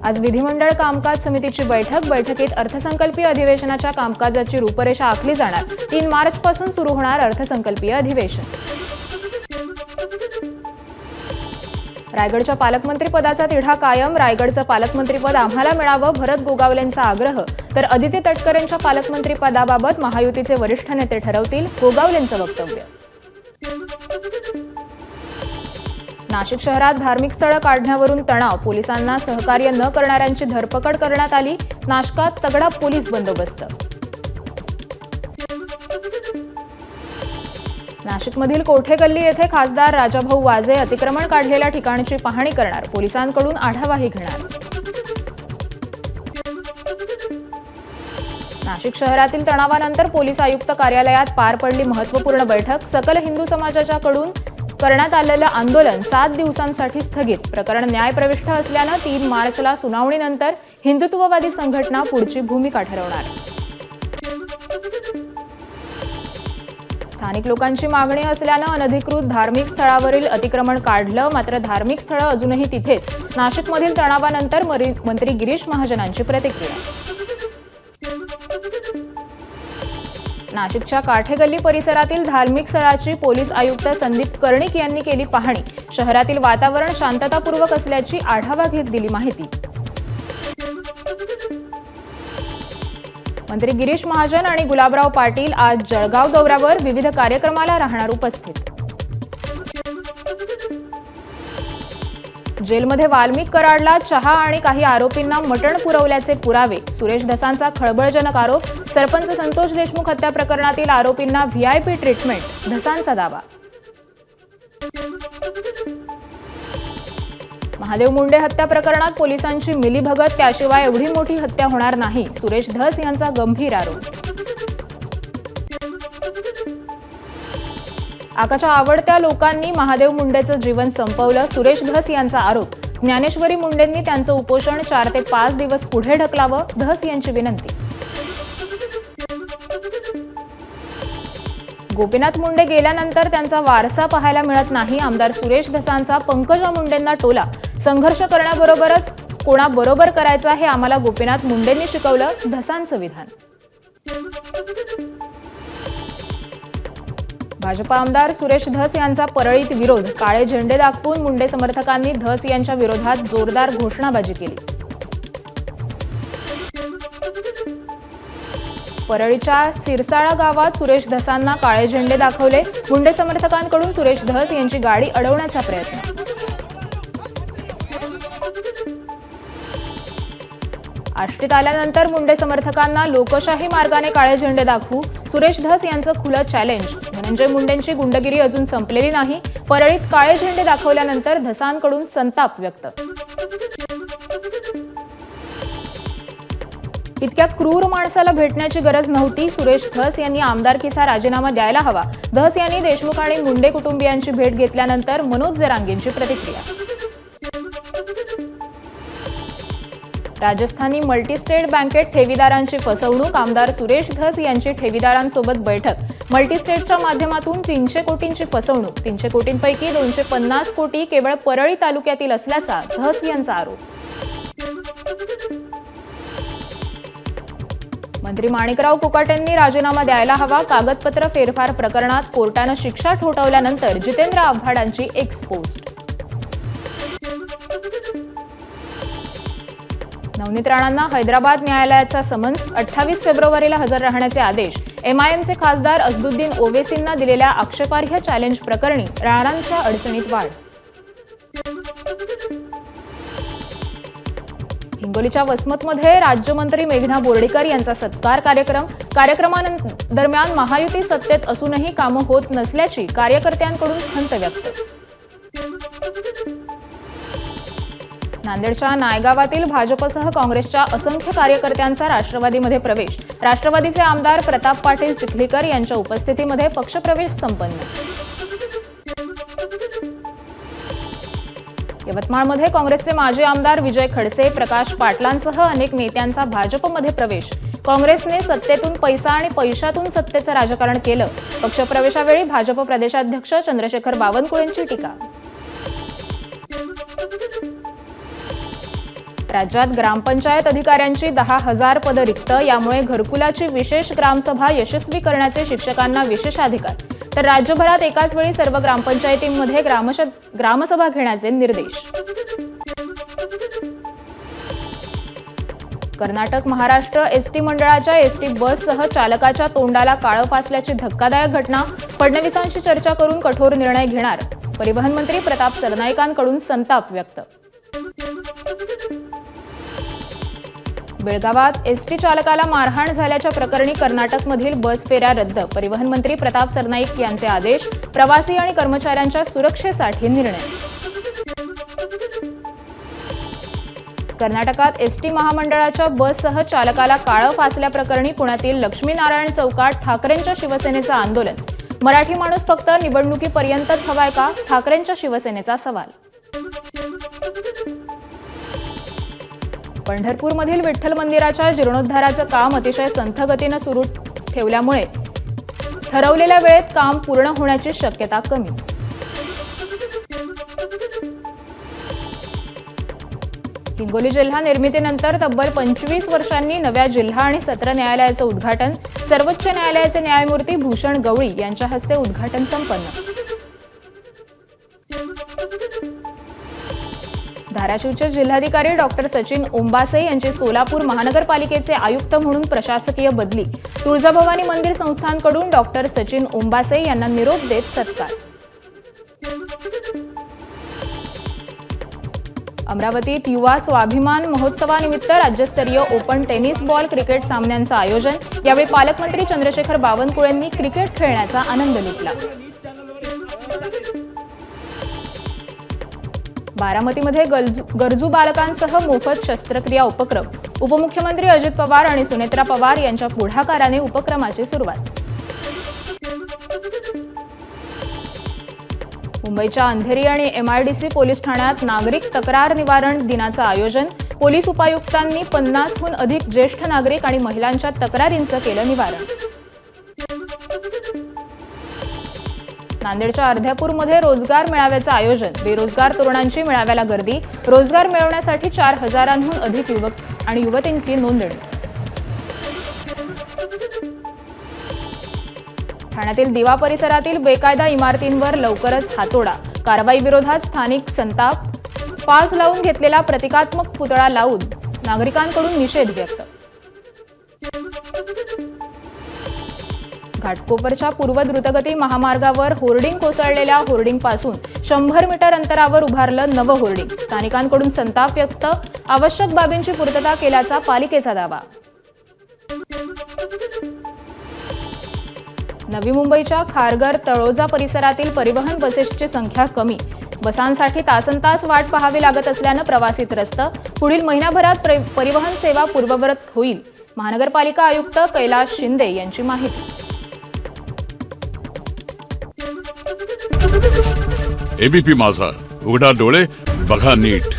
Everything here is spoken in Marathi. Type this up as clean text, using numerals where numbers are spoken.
आज विधिमंडळ कामकाज समितीची बैठकीत अर्थसंकल्पीय अधिवेशनाच्या कामकाजाची रूपरेषा आखली जाणार। 3 मार्च पासून सुरू होणार अर्थसंकल्पीय अधिवेशन। रायगडच्या पालकमंत्रीपदाचा तिढा कायम। रायगडचं पालकमंत्रीपद आम्हाला मिळावं, भरत गोगावलेंचा आग्रह। तर आदित्य तटकरेंच्या पालकमंत्रीपदाबाबत महायुतीचे वरिष्ठ नेते ठरवतील, गोगावलेंचं वक्तव्य। नाशिक शहरात धार्मिक स्थळं काढण्यावरून तणाव, पोलिसांना सहकार्य न करणाऱ्यांची धरपकड करण्यात आली। नाशकात तगडा पोलीस बंदोबस्त। नाशिकमधील कोठेगल्ली येथे खासदार राजाभाऊ वाजे अतिक्रमण काढलेल्या ठिकाणची पाहणी करणार, पोलिसांकडून आढावाही घेणार। नाशिक शहरातील तणावानंतर पोलीस आयुक्त कार्यालयात पार पडली महत्त्वपूर्ण बैठक। सकल हिंदू समाजाच्याकडून करण्यात आलेलं आंदोलन 7 दिवसांसाठी स्थगित। प्रकरण न्यायप्रविष्ट असल्यानं 3 मार्चला सुनावणीनंतर हिंदुत्ववादी संघटना पुढची भूमिका ठरवणार। स्थानिक लोकांची मागणी असल्यानं अनधिकृत धार्मिक स्थळावरील अतिक्रमण काढलं, मात्र धार्मिक स्थळं अजूनही तिथेच। नाशिकमधील तणावानंतर मंत्री गिरीश महाजनांची प्रतिक्रिया। नाशिकच्या काठेगल्ली परिसरातील धार्मिक स्थळाची पोलीस आयुक्त संदीप कर्णिक यांनी केली पाहणी। शहरातील वातावरण शांततापूर्वक असल्याची आढावा घेत दिली माहिती। मंत्री गिरीश महाजन आणि गुलाबराव पाटील आज जळगाव दौऱ्यावर, विविध कार्यक्रमाला राहणार उपस्थित। जेलमध्ये वाल्मिक कराडला चहा आणि काही आरोपींना मटण पुरवल्याचे पुरावे। सुरेश धसांचा खळबळजनक आरोप। सरपंच संतोष देशमुख हत्या प्रकरणातील आरोपींना व्हीआयपी ट्रीटमेंट, धसांचा दावा। महादेव मुंडे हत्या प्रकरणात पोलिसांची मिलीभगत, त्याशिवाय एवढी मोठी हत्या होणार नाही, सुरेश धस यांचा गंभीर आरोप। आकाच्या आवडत्या लोकांनी महादेव मुंडेचं जीवन संपवलं, सुरेश धस यांचा आरोप। ज्ञानेश्वरी मुंडेंनी त्यांचं उपोषण 4 ते 5 दिवस पुढे ढकलावं, धस यांची विनंती। गोपीनाथ मुंडे गेल्यानंतर त्यांचा वारसा पाहायला मिळत नाही, आमदार सुरेश धसांचा पंकजा मुंडेंना टोला। संघर्ष करण्याबरोबरच कोणाबरोबर करायचा हे आम्हाला गोपीनाथ मुंडेंनी शिकवलं, धसांचं विधान। भाजप आमदार सुरेश धस यांचा परळीत विरोध। काळे झेंडे दाखवून मुंडे समर्थकांनी धस यांच्या विरोधात जोरदार घोषणाबाजी केली। परळीच्या सिरसाळा गावात सुरेश धसांना काळे झेंडे दाखवले। मुंडे समर्थकांकडून सुरेश धस यांची गाडी अडवण्याचा प्रयत्न। आष्टीत आल्यानंतर मुंडे समर्थकांना लोकशाही मार्गाने काळे झेंडे दाखवू, सुरेश धस यांचं खुलं चॅलेंज। धनंजय मुंडेंची गुंडगिरी अजून संपलेली नाही। परळीत काळे झेंडे दाखवल्यानंतर धसांकडून संताप व्यक्त। इतक्या क्रूर माणसाला भेटण्याची गरज नव्हती, सुरेश धस यांनी आमदारकीचा राजीनामा द्यायला हवा। धस यांनी देशमुख आणि मुंडे कुटुंबियांची भेट घेतल्यानंतर मनोज जरांगेंची प्रतिक्रिया। राजस्थानी मल्टीस्टेट बँकेत ठेवीदारांची फसवणूक, आमदार सुरेश धस यांची ठेवीदारांसोबत बैठक। मल्टीस्टेटच्या माध्यमातून 300 कोटींची फसवणूक। 300 कोटींपैकी 250 कोटी केवळ परळी तालुक्यातील असल्याचा धस यांचा आरोप। मंत्री माणिकराव कोकाटेंनी राजीनामा द्यायला हवा। कागदपत्र फेरफार प्रकरणात कोर्टानं शिक्षा ठोठावल्यानंतर जितेंद्र आव्हाडांची एक्स पोस्ट। नवनीत राणांना हैदराबाद न्यायालयाचा समन्स। 28 फेब्रुवारीला हजर राहण्याचे आदेश। एमआयएमचे खासदार असदुद्दीन ओवेसींना दिलेल्या आक्षेपार्ह चॅलेंज प्रकरणी राणांच्या अडचणीत वाढ। हिंगोलीच्या वसमतमध्ये राज्यमंत्री मेघना बोर्डीकर यांचा सत्कार कार्यक्रम। कार्यक्रमादरम्यान महायुती सत्तेत असूनही कामं होत नसल्याची कार्यकर्त्यांकडून खंत व्यक्त। नांदेडच्या नायगावातील भाजपसह काँग्रेसच्या असंख्य कार्यकर्त्यांचा राष्ट्रवादीमध्ये प्रवेश। राष्ट्रवादीचे आमदार प्रताप पाटील चिखलीकर यांच्या उपस्थितीमध्ये पक्षप्रवेश संपन्न। यवतमाळमध्ये काँग्रेसचे माजी आमदार विजय खडसे, प्रकाश पाटलांसह अनेक नेत्यांचा भाजपमध्ये प्रवेश। काँग्रेसने सत्तेतून पैसा आणि पैशातून सत्तेचं राजकारण केलं। पक्षप्रवेशावेळी भाजप प्रदेशाध्यक्ष चंद्रशेखर बावनकुळेंची टीका। राज्यात ग्रामपंचायत अधिकाऱ्यांची 10,000 पदं रिक्त, यामुळे घरकुलाची विशेष ग्रामसभा यशस्वी करण्याचे शिक्षकांना विशेषाधिकार. तर राज्यभरात एकाच वेळी सर्व ग्रामपंचायतींमध्ये ग्रामसभा घेण्याचे निर्देश. कर्नाटक महाराष्ट्र एसटी मंडळाच्या एसटी बससह चालकाच्या तोंडाला काळं फासल्याची धक्कादायक घटना. फडणवीसांशी चर्चा करून कठोर निर्णय घेणार. परिवहन मंत्री प्रताप सरनाईकांकडून संताप व्यक्त. बेळगावात एसटी चालकाला मारहाण झाल्याच्या प्रकरणी कर्नाटकमधील बस फेऱ्या रद्द. परिवहन मंत्री प्रताप सरनाईक यांचे आदेश. प्रवासी आणि कर्मचाऱ्यांच्या सुरक्षेसाठी निर्णय. कर्नाटकात एसटी महामंडळाच्या बससह चालकाला काळं फासल्याप्रकरणी पुण्यातील लक्ष्मीनारायण चौकात ठाकरेंच्या शिवसेनेचं आंदोलन. मराठी माणूस फक्त निवडणुकीपर्यंतच हवाय का? ठाकरेंच्या शिवसेनेचा सवाल. पंढरपूरमधील विठ्ठल मंदिराच्या जीर्णोद्धाराचं काम अतिशय संथ गतीनं सुरू ठेवल्यामुळे ठरवलेल्या वेळेत काम पूर्ण होण्याची शक्यता कमी. हिंगोली जिल्हा निर्मितीनंतर तब्बल 25 वर्षांनी नव्या जिल्हा आणि सत्र न्यायालयाचं उद्घाटन. सर्वोच्च न्यायालयाचे न्यायमूर्ती भूषण गवळी यांच्या हस्ते उद्घाटन संपन्न. धाराशिवचे जिल्हाधिकारी डॉक्टर सचिन ओंबासे यांची सोलापूर महानगरपालिकेचे आयुक्त म्हणून प्रशासकीय बदली. तुळजाभवानी मंदिर संस्थानकडून डॉक्टर सचिन ओंबासे यांना निरोप देत सत्कार. अमरावतीत युवा स्वाभिमान महोत्सवानिमित्त राज्यस्तरीय ओपन टेनिस बॉल क्रिकेट सामन्यांचं आयोजन. यावेळी पालकमंत्री चंद्रशेखर बावनकुळेंनी क्रिकेट खेळण्याचा आनंद लुटला. बारामतीमध्ये गरजू बालकांसह मोफत शस्त्रक्रिया उपक्रम. उपमुख्यमंत्री अजित पवार आणि सुनेत्रा पवार यांच्या पुढाकाराने उपक्रमाची सुरुवात. मुंबईच्या अंधेरी आणि MIDC पोलीस ठाण्यात नागरिक तक्रार निवारण दिनाचं आयोजन. पोलीस उपायुक्तांनी 50हून अधिक ज्येष्ठ नागरिक आणि महिलांच्या तक्रारींचं केलं निवारण. नांदेडच्या अर्ध्यापूरमध्ये रोजगार मेळाव्याचं आयोजन. बेरोजगार तरुणांची मेळाव्याला गर्दी. रोजगार मिळवण्यासाठी 4,000हून अधिक युवक आणि युवतींची नोंदणी. ठाण्यातील दिवा परिसरातील बेकायदा इमारतींवर लवकरच हातोडा. कारवाई विरोधात स्थानिक संताप. पास लावून घेतलेला प्रतिकात्मक पुतळा लावून नागरिकांकडून निषेध व्यक्त. घाटकोपरच्या पूर्व द्रुतगती महामार्गावर होर्डिंग कोसळलेल्या होर्डिंगपासून 100 मीटर अंतरावर उभारलं नवं होर्डिंग. स्थानिकांकडून संताप व्यक्त. आवश्यक बाबींची पूर्तता केल्याचा पालिकेचा दावा. नवी मुंबईच्या खारघर तळोजा परिसरातील परिवहन बसेसची संख्या कमी. बसांसाठी तासनतास वाट पाहावी लागत असल्यानं प्रवासी त्रस्त. पुढील महिन्याभरात परिवहन सेवा पूर्ववत होईल. महानगरपालिका आयुक्त कैलास शिंदे यांची माहिती. ABP माझा, उघडा डोळे बघा नीट.